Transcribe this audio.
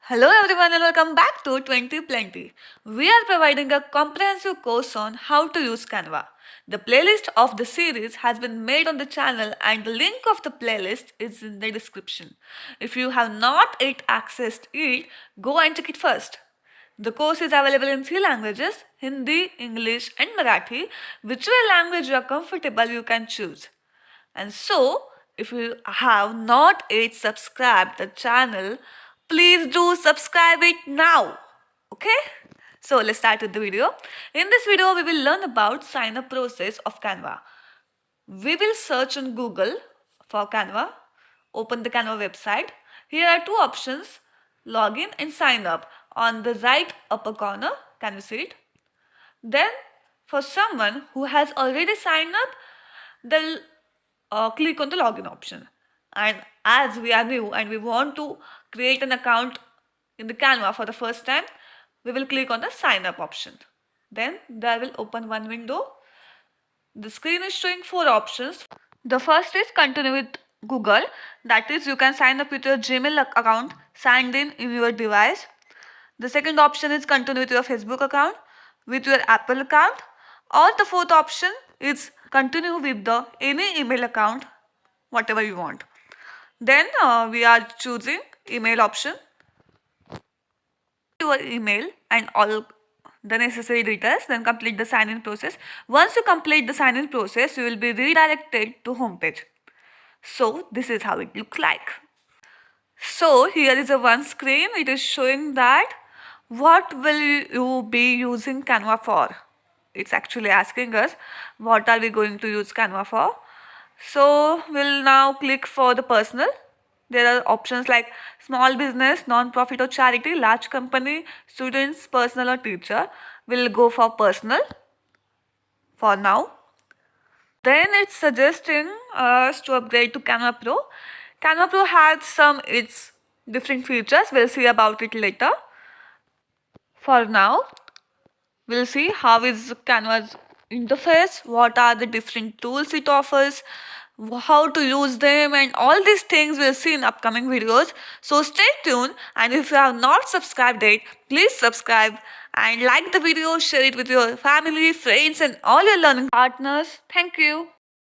Hello everyone and welcome back to 2020. We are providing a comprehensive course on how to use Canva. The playlist of the series has been made on the channel and the link of the playlist is in the description. If you have not yet accessed it, go and check it first. The course is available in three languages: Hindi, English, and Marathi. Whichever language you are comfortable, you can choose. And so, if you have not yet subscribed the channel, please do subscribe it now. Okay? So let's start with the video. In this video, we will learn about sign up process of Canva. We will search on Google for Canva, open the Canva website. Here are two options, login and sign up. On the right upper corner, can you see it? Then for someone who has already signed up, they'll click on the login option. And as we are new and we want to create an account in the Canva for the first time, we will click on the sign up option. Then there will open one window. The screen is showing four options. The first is continue with Google. That is, you can sign up with your Gmail account signed in your device. The second option is continue with your Facebook account, with your Apple account, or the fourth option is continue with the any email account, whatever you want. Then we are choosing email option. Your email and all the necessary details, then complete the sign-in process. Once you complete the sign-in process, you will be redirected to homepage. So this is how it looks like. So here is a one screen. It is showing that what will you be using Canva for. It's actually asking us what are we going to use Canva for. So we'll now click for the personal. There are options like small business, non-profit or charity, large company, students, personal or teacher. We'll go for personal for now. Then it's suggesting us to upgrade to Canva Pro. Canva Pro has some its different features. We'll see about it later. For now, we'll see how is Canva's interface, what are the different tools it offers, how to use them, and all these things we'll see in upcoming videos. So stay tuned, and if you have not subscribed yet, please subscribe and like the video, share it with your family, friends and all your learning partners. Thank you.